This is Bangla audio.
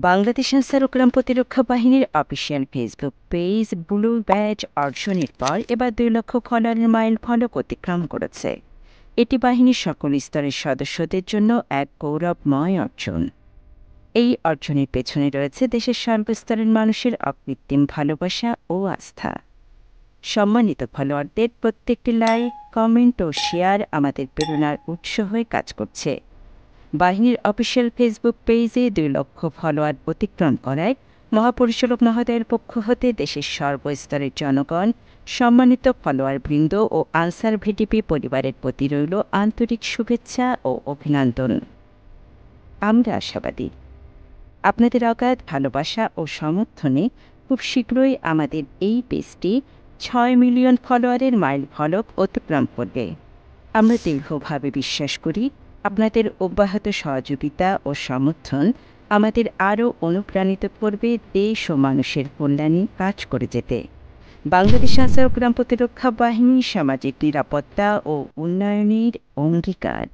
বাংলাদেশ আনসার ও গ্রাম প্রতিরক্ষা বাহিনীর official Facebook page blue badge অর্জনের পর এবার 2 লক্ষ ফলোয়ারের মাইল ফলক অতিক্রম করেছে। এটি বাহিনীর সকল স্তরের সদস্যদের জন্য এক গৌরবময় অর্জন। এই অর্জনের পেছনে রয়েছে দেশের সর্বস্তরের মানুষের অকৃত্রিম ভালোবাসা ও আস্থা। সম্মানিত ফলোয়ারদের প্রত্যেকটি লাইক, কমেন্ট ও শেয়ার আমাদের প্রেরণার উৎস হয়ে কাজ করছে। বাহিনীর অফিসিয়াল ফেসবুক পেজে 2 লক্ষ ফলোয়ার অতিক্রম করায় মহাপরিচালক মহোদয়ের পক্ষ হতে দেশের সর্বস্তরের জনগণ, সম্মানিত ফলোয়ারবৃন্দ ও আনসার ভিডিপি পরিবারের প্রতি রইল আন্তরিক শুভেচ্ছা ও অভিনন্দন। আমরা আশাবাদী আপনাদের অগাধ ভালোবাসা ও সমর্থনে খুব শীঘ্রই আমাদের এই পেজটি 6 মিলিয়ন ফলোয়ারের মাইল ফলক অতিক্রম করবে। আমরা দৃঢ়ভাবে বিশ্বাস করি আপনাদের অব্যাহত সহযোগিতা ও সমর্থন আমাদের আরও অনুপ্রাণিত করবে দেশ ও মানুষের কল্যাণে কাজ করে যেতে। বাংলাদেশ আনসার ও গ্রাম প্রতিরক্ষা বাহিনী সামাজিক নিরাপত্তা ও উন্নয়নের অঙ্গীকার।